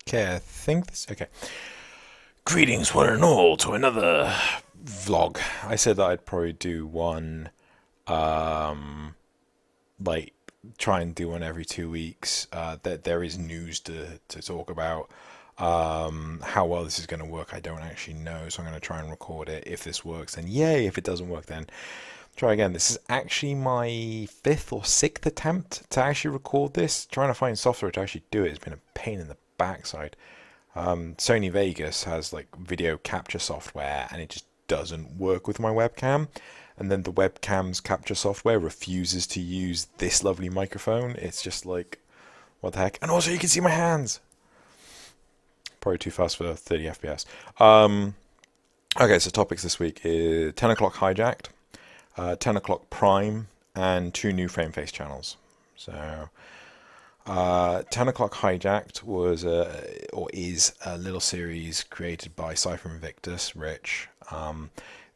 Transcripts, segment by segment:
Okay, I think this. Okay. Greetings, one and all, to another vlog. I said that I'd probably do one, um, like, try and do one every 2 weeks. That there is news to talk about. How well this is going to work, I don't actually know, so I'm going to try and record it. If this works, then yay. If it doesn't work, then try again. This is actually my fifth or sixth attempt to actually record this. Trying to find software to actually do it has been a pain in the backside. Sony Vegas has like video capture software and it just doesn't work with my webcam. And then the webcam's capture software refuses to use this lovely microphone. It's just like, what the heck? And also you can see my hands. Probably too fast for 30 FPS. Okay, so topics this week is 10 o'clock hijacked, 10 o'clock prime, and two new FrameFace channels. So 10 o'clock hijacked was or is a little series created by Cypher Invictus, Rich.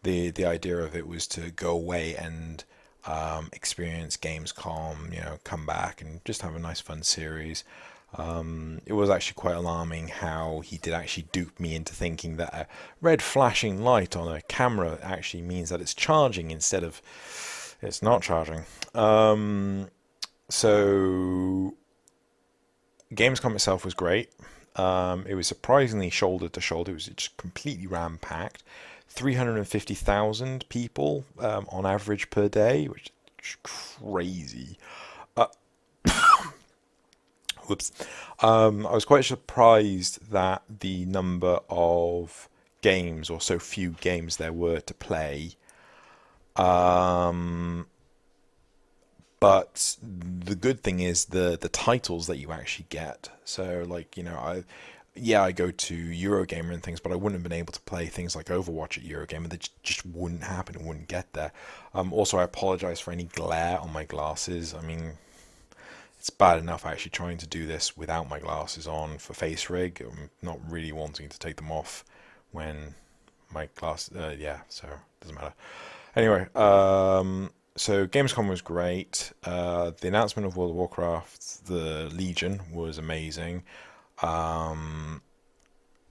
The idea of it was to go away and experience Gamescom, come back and just have a nice fun series. It was actually quite alarming how he did actually dupe me into thinking that a red flashing light on a camera actually means that it's charging instead of it's not charging. So Gamescom itself was great. It was surprisingly shoulder to shoulder. It was just completely ram-packed. 350,000 people on average per day, which is crazy. Whoops. I was quite surprised that the number of games, or so few games there were to play. But the good thing is the titles that you actually get. So like, I go to Eurogamer and things, but I wouldn't have been able to play things like Overwatch at Eurogamer. That just wouldn't happen. It wouldn't get there. Also, I apologize for any glare on my glasses. I mean, it's bad enough actually trying to do this without my glasses on for Facerig. I'm not really wanting to take them off when my glass. So it doesn't matter. Anyway, so Gamescom was great. The announcement of World of Warcraft, the Legion, was amazing.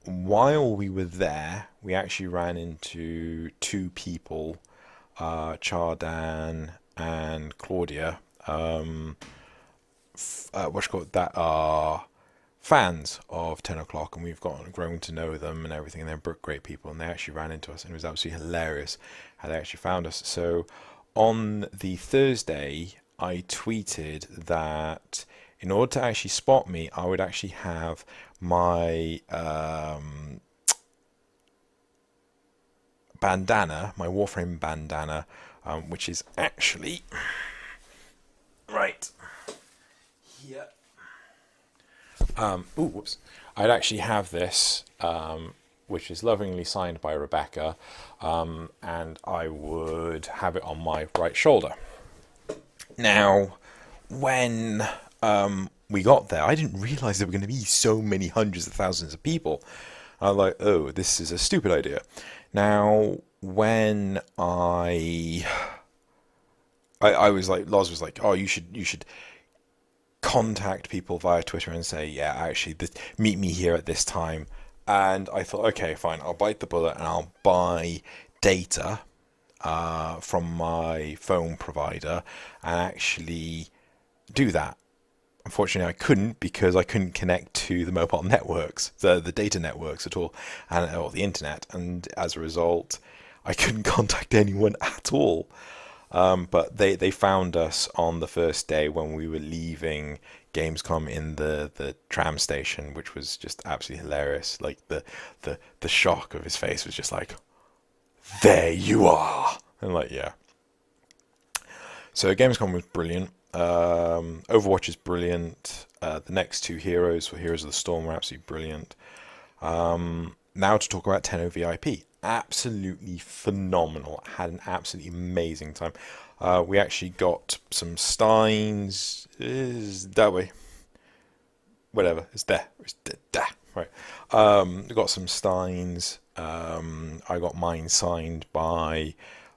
While we were there, we actually ran into two people, Chardan and Claudia. That are fans of 10 o'clock, and we've grown to know them and everything, and they're great people, and they actually ran into us, and it was absolutely hilarious how they actually found us. So on the Thursday, I tweeted that in order to actually spot me, I would actually have my bandana, my Warframe bandana, which is actually right here. Whoops. I'd actually have this, which is lovingly signed by Rebecca, and I would have it on my right shoulder. Now, when we got there, I didn't realize there were going to be so many hundreds of thousands of people. I was like, oh, this is a stupid idea. Now, when I was like, Loz was like, oh, you should contact people via Twitter and say, yeah, actually, meet me here at this time. And I thought, okay, fine, I'll bite the bullet and I'll buy data from my phone provider and actually do that. Unfortunately, I couldn't because I couldn't connect to the mobile networks, the data networks at all, or the internet. And as a result, I couldn't contact anyone at all. But they found us on the first day when we were leaving Gamescom in the tram station, which was just absolutely hilarious. Like the shock of his face was just like, there you are. And like, yeah. So Gamescom was brilliant. Overwatch is brilliant. The next two heroes for Heroes of the Storm were absolutely brilliant. Now to talk about Tenno VIP. Absolutely phenomenal. Had an absolutely amazing time. We actually got some steins. Is that way? Whatever. It's there. It's there. Right. We got some steins. I got mine signed by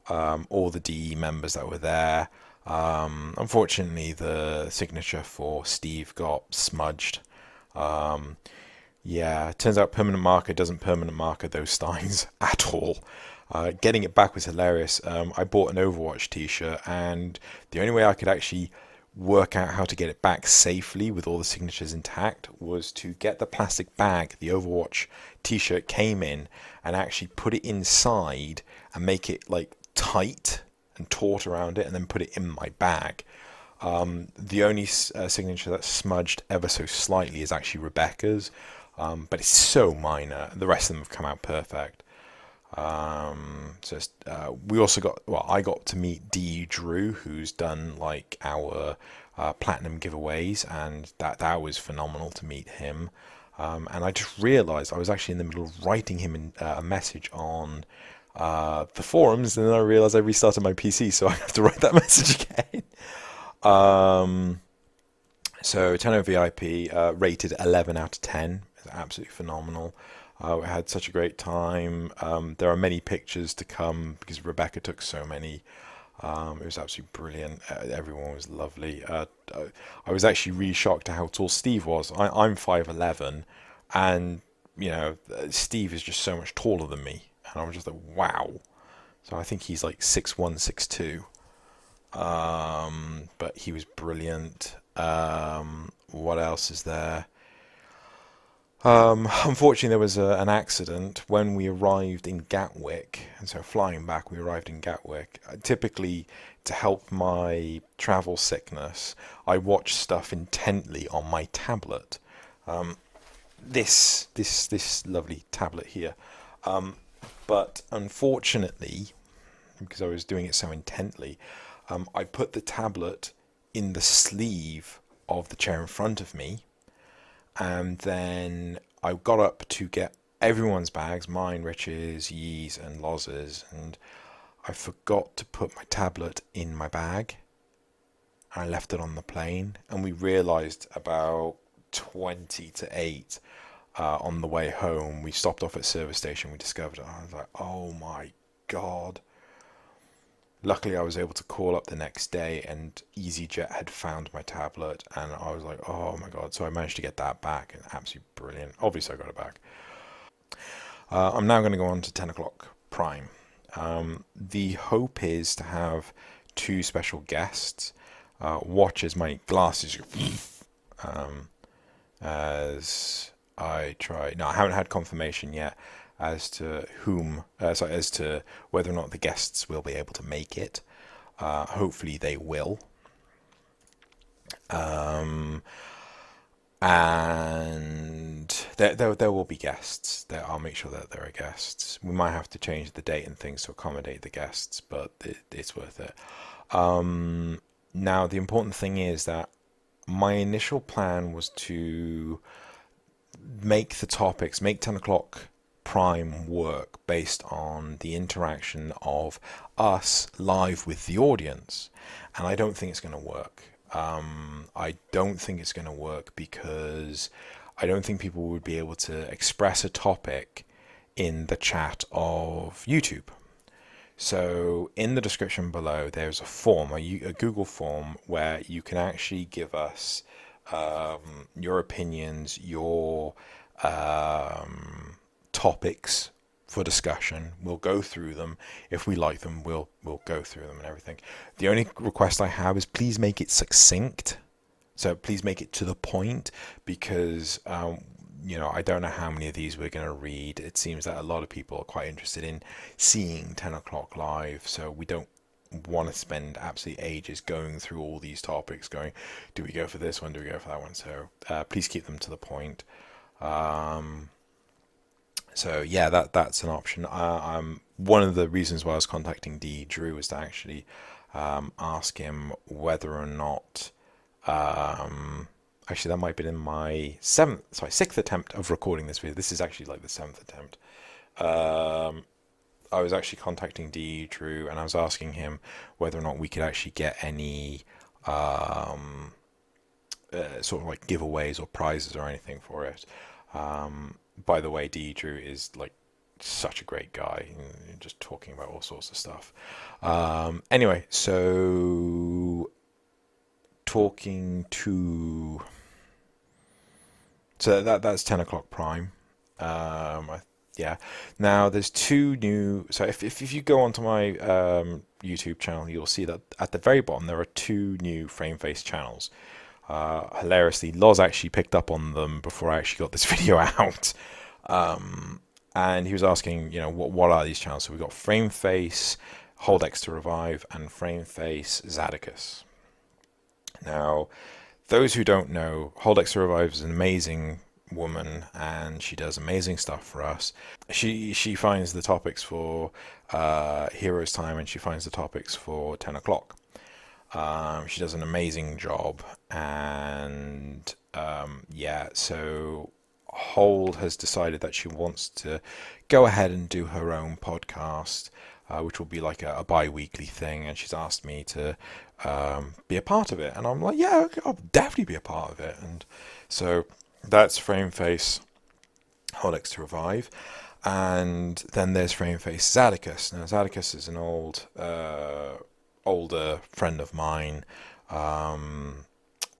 all the DE members that were there. Unfortunately, the signature for Steve got smudged. Yeah, it turns out permanent marker doesn't permanent marker those steins at all. Getting it back was hilarious. I bought an Overwatch t-shirt, and the only way I could actually work out how to get it back safely with all the signatures intact was to get the plastic bag the Overwatch t-shirt came in and actually put it inside and make it like tight and taut around it and then put it in my bag. The only signature that's smudged ever so slightly is actually Rebecca's, but it's so minor. The rest of them have come out perfect. We also got, well, I got to meet D. Drew, who's done like our platinum giveaways, and that was phenomenal to meet him. And I just realised I was actually in the middle of writing him a message on the forums, and then I realised I restarted my PC, so I have to write that message again. So Tenno VIP rated 11 out of 10. It's absolutely phenomenal. We had such a great time. There are many pictures to come because Rebecca took so many. It was absolutely brilliant. Everyone was lovely. I was actually really shocked at how tall Steve was. I'm 5'11", and you know Steve is just so much taller than me, and I was just like, wow. So I think he's like 6'1", 6'2". But he was brilliant. What else is there? Unfortunately, there was an accident when we arrived in Gatwick, and so flying back, we arrived in Gatwick. Typically, to help my travel sickness, I watch stuff intently on my tablet. This lovely tablet here. But unfortunately, because I was doing it so intently, I put the tablet in the sleeve of the chair in front of me. And then I got up to get everyone's bags, mine, Rich's, Yee's, and Loz's, and I forgot to put my tablet in my bag. I left it on the plane, and we realised about 20 to 8 on the way home. We stopped off at service station, we discovered it. I was like, oh my God. Luckily, I was able to call up the next day, and EasyJet had found my tablet, and I was like, oh my God. So I managed to get that back, and absolutely brilliant. Obviously, I got it back. I'm now going to go on to 10 o'clock prime. The hope is to have 2 special guests. Watch as my glasses as I try. No, I haven't had confirmation yet as to as to whether or not the guests will be able to make it. Hopefully they will. And there will be guests. I'll make sure that there are guests. We might have to change the date and things to accommodate the guests, but it's worth it. Now, the important thing is that my initial plan was to make the topics, make 10 o'clock prime work based on the interaction of us live with the audience, and I don't think it's going to work. I don't think it's going to work because I don't think people would be able to express a topic in the chat of YouTube. So in the description below, there's a form, a Google form, where you can actually give us your opinions, your topics for discussion. We'll go through them. If we like them, we'll go through them and everything. The only request I have is please make it succinct. So please make it to the point, because I don't know how many of these we're going to read. It seems that a lot of people are quite interested in seeing 10 o'clock live, so we don't want to spend absolute ages going through all these topics, going, do we go for this one, do we go for that one? So please keep them to the point. So yeah, that's an option. One of the reasons why I was contacting D. Drew was to actually ask him whether or not, actually that might have been in my 6th attempt of recording this video. This is actually like the 7th attempt. I was actually contacting D. Drew, and I was asking him whether or not we could actually get any sort of like giveaways or prizes or anything for it. By the way, D. Drew is like such a great guy, just talking about all sorts of stuff. Anyway, so So that's 10 o'clock prime. Yeah. Now there's two new. So if you go onto my YouTube channel, you'll see that at the very bottom there are two new FrameFace channels. Hilariously, Loz actually picked up on them before I actually got this video out. And he was asking, what are these channels? So we've got FrameFace, Hold X to Revive, and FrameFace Zadicus. Now, those who don't know, Hold X to Revive is an amazing woman, and she does amazing stuff for us. She finds the topics for Heroes Time, and she finds the topics for 10 o'clock. She does an amazing job, and so Hold has decided that she wants to go ahead and do her own podcast, which will be like a bi-weekly thing, and she's asked me to be a part of it, and I'm like, yeah, okay, I'll definitely be a part of it. And so that's FrameFace, Hold X to Revive, and then there's FrameFace Zadicus. Now Zadicus is an older friend of mine,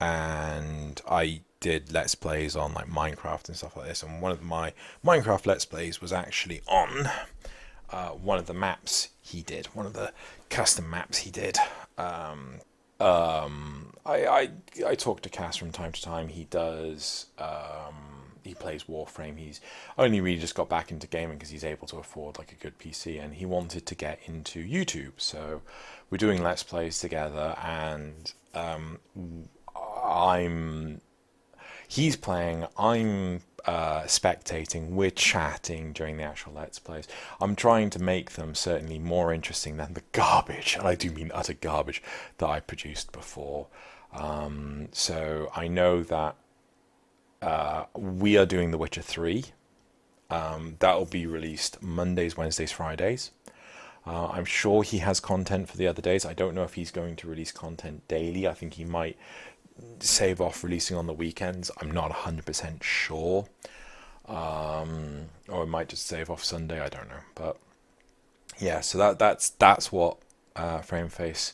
and I did Let's Plays on like Minecraft and stuff like this, and one of my Minecraft Let's Plays was actually on one of the maps he did, one of the custom maps he did. I talk to Cass from time to time. He does he plays Warframe. He's only really just got back into gaming because he's able to afford like a good PC, and he wanted to get into YouTube. So we're doing Let's Plays together, and he's playing, I'm spectating, we're chatting during the actual Let's Plays. I'm trying to make them certainly more interesting than the garbage, and I do mean utter garbage, that I produced before. So I know that we are doing The Witcher 3. That will be released Mondays, Wednesdays, Fridays. I'm sure he has content for the other days. I don't know if he's going to release content daily. I think he might save off releasing on the weekends. I'm not 100% sure. Or it might just save off Sunday. I don't know. But yeah, so that's what FrameFace,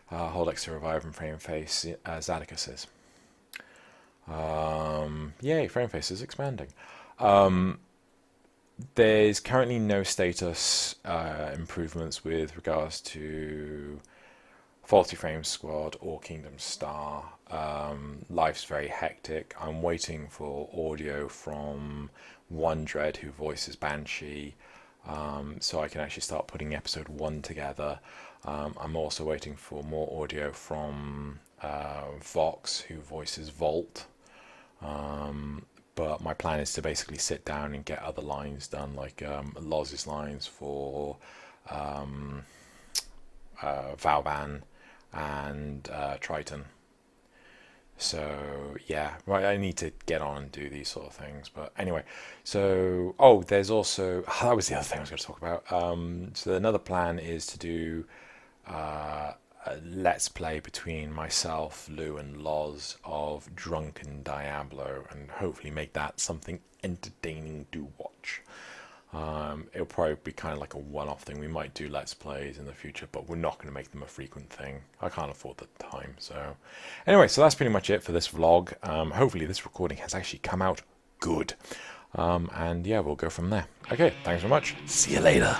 Hold X to Revive, and FrameFace Zadicus is. Yay, FrameFace is expanding. There's currently no status improvements with regards to Faulty Frame Squad or Kingdom Star. Life's very hectic. I'm waiting for audio from One Dread, who voices Banshee, so I can actually start putting episode 1 together. I'm also waiting for more audio from Vox, who voices Volt. But my plan is to basically sit down and get other lines done, like Loz's lines for Valvan and Triton. So yeah, right, I need to get on and do these sort of things. But anyway, so there's also, that was the other thing I was going to talk about. So another plan is to do a Let's Play between myself, Lou, and Loz of Drunken Diablo, and hopefully make that something entertaining to watch. It'll probably be kind of like a one-off thing. We might do Let's Plays in the future, but we're not going to make them a frequent thing. I can't afford the time. So anyway, so that's pretty much it for this vlog. Hopefully this recording has actually come out good. And yeah, we'll go from there. Okay, thanks very much. See you later.